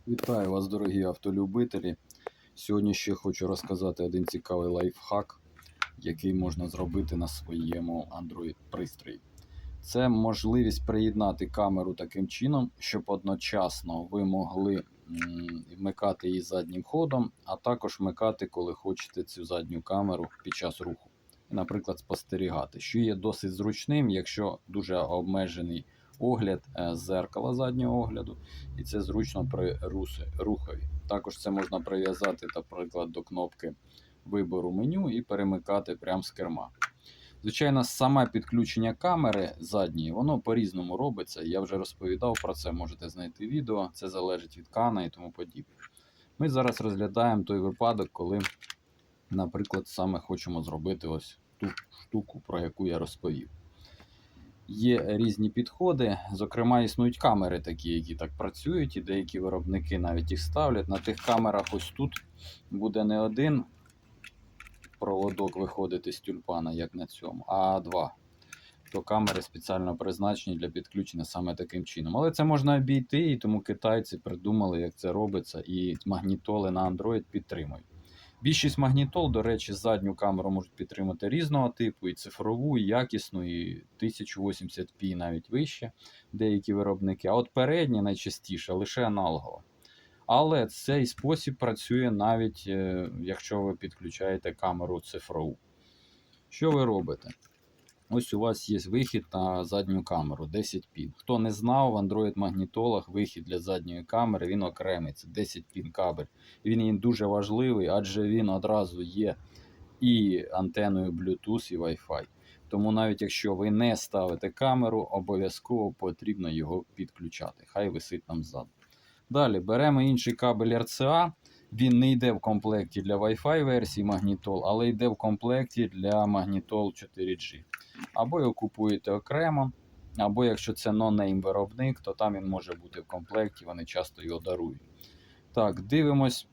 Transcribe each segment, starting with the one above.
Вітаю вас, дорогі автолюбителі. Сьогодні ще хочу розказати один цікавий лайфхак, який можна зробити на своєму Android-пристрої. Це можливість приєднати камеру таким чином, щоб одночасно ви могли вмикати її заднім ходом, а також вмикати, коли хочете цю задню камеру під час руху. Наприклад, спостерігати, що є досить зручним, якщо дуже обмежений огляд зеркала заднього огляду, і це зручно при рухові. Також це можна прив'язати, наприклад, до кнопки вибору меню і перемикати прямо з керма. Звичайно, саме підключення камери задньої, воно по-різному робиться. Я вже розповідав про це, можете знайти відео, це залежить від кана і тому подібне. Ми зараз розглядаємо той випадок, коли, наприклад, саме хочемо зробити ось ту штуку, про яку я розповів. Є різні підходи, зокрема, існують камери такі, які так працюють, і деякі виробники навіть їх ставлять. На тих камерах ось тут буде не один проводок виходити з тюльпана, як на цьому, а два. То камери спеціально призначені для підключення саме таким чином. Але це можна обійти, і тому китайці придумали, як це робиться, і магнітоли на Android підтримують. Більшість магнітол, до речі, задню камеру можуть підтримати різного типу, і цифрову, і якісну, і 1080p навіть вище деякі виробники. А от передні найчастіше лише аналогова. Але цей спосіб працює навіть, якщо ви підключаєте камеру цифрову. Що ви робите? Ось у вас є вихід на задню камеру 10 пін. Хто не знав, в Android-магнітолах вихід для задньої камери, він окремий, це 10 пін кабель. Він дуже важливий, адже він одразу є і антеною Bluetooth, і Wi-Fi. Тому навіть якщо ви не ставите камеру, обов'язково потрібно його підключати. Хай висить там ззаду. Далі беремо інший кабель RCA. Він не йде в комплекті для Wi-Fi версії магнітол, але йде в комплекті для магнітол 4G. Або його купуєте окремо, або якщо це no-name виробник, то там він може бути в комплекті, вони часто його дарують. Так, дивимось.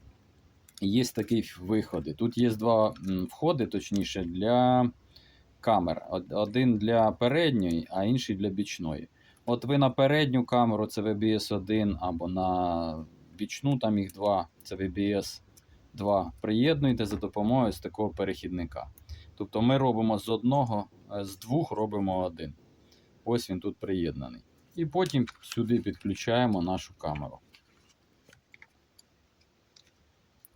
Є такі виходи. Тут є два входи, точніше, для камер. Один для передньої, а інший для бічної. От ви на передню камеру, це VBS 1, або на бічну, там їх два, це VBS 2, приєднуєте за допомогою з такого перехідника. Тобто ми робимо з двох робимо один. Ось він тут приєднаний. І потім сюди підключаємо нашу камеру.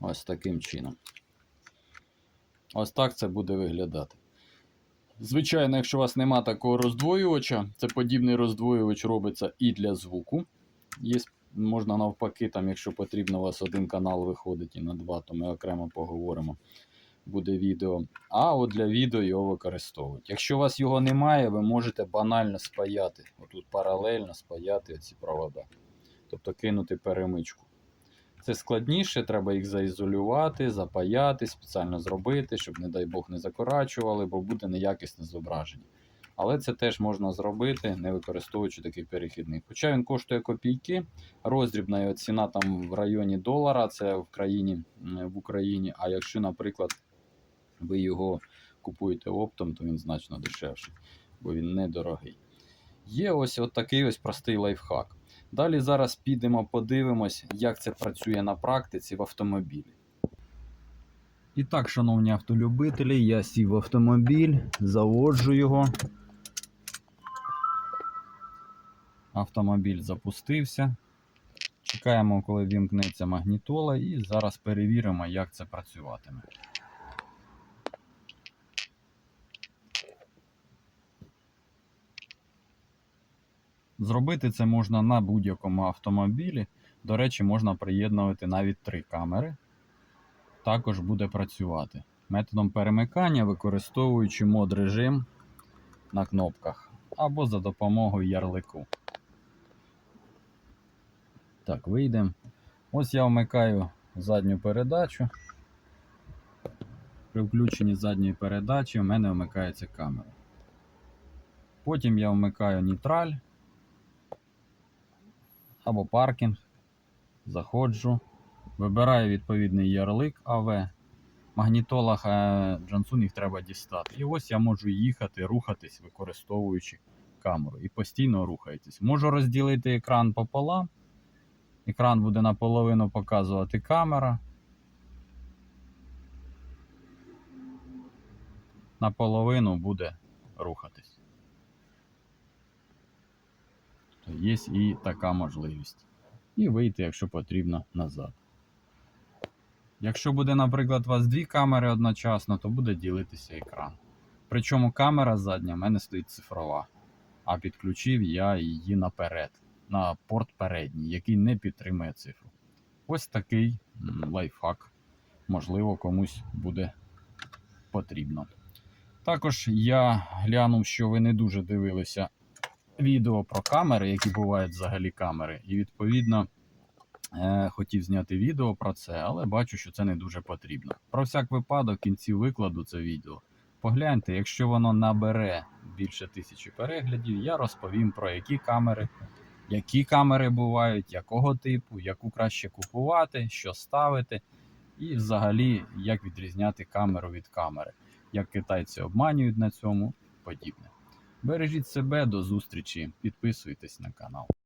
Ось таким чином. Ось так це буде виглядати. Звичайно, якщо у вас нема такого роздвоювача, це подібний роздвоювач робиться і для звуку. Можна навпаки, там, якщо потрібно, у вас один канал виходить і на два, то ми окремо поговоримо. Буде відео. А от для відео його використовують. Якщо у вас його немає, ви можете банально спаяти. Отут паралельно спаяти ці провода. Тобто кинути перемичку. Це складніше, треба їх заізолювати, запаяти, спеціально зробити, щоб, не дай Бог, не закорачували, бо буде неякісне зображення. Але це теж можна зробити, не використовуючи такий перехідник. Хоча він коштує копійки, роздрібна його ціна там в районі $1, це в Україні, а якщо, наприклад, ви його купуєте оптом, то він значно дешевший, бо він недорогий. Є ось такий ось простий лайфхак. Далі зараз підемо подивимось, як це працює на практиці в автомобілі. І так, шановні автолюбителі, я сів в автомобіль, заводжу його. Автомобіль запустився. Чекаємо, коли вімкнеться магнітола, і зараз перевіримо, як це працюватиме. Зробити це можна на будь-якому автомобілі. До речі, можна приєднувати навіть 3 камери. Також буде працювати. Методом перемикання, використовуючи мод режим на кнопках. Або за допомогою ярлику. Так, вийдемо. Ось я вмикаю задню передачу. При включенні задньої передачі в мене вмикається камера. Потім я вмикаю нейтраль або паркінг. Заходжу. Вибираю відповідний ярлик АВ. В магнітолах Jansun їх треба дістати. І ось я можу їхати, рухатись, використовуючи камеру. І постійно рухаєтесь. Можу розділити екран пополам. Екран буде наполовину показувати камера, наполовину буде рухатись. Є і така можливість. І вийти, якщо потрібно, назад. Якщо буде, наприклад, у вас дві камери одночасно, то буде ділитися екран. Причому камера задня в мене стоїть цифрова, а підключив я її наперед, на порт передній, який не підтримує цифру. Ось такий лайфхак, можливо, комусь буде потрібно. Також я глянув, що ви не дуже дивилися відео про камери, які бувають взагалі камери, і відповідно хотів зняти відео про це, але бачу, що це не дуже потрібно. Про всяк випадок, в кінці викладу це відео. Погляньте, якщо воно набере більше 1000 переглядів, я розповім про які камери бувають, якого типу, яку краще купувати, що ставити, і взагалі, як відрізняти камеру від камери, як китайці обманюють на цьому, подібне. Бережіть себе, до зустрічі, підписуйтесь на канал.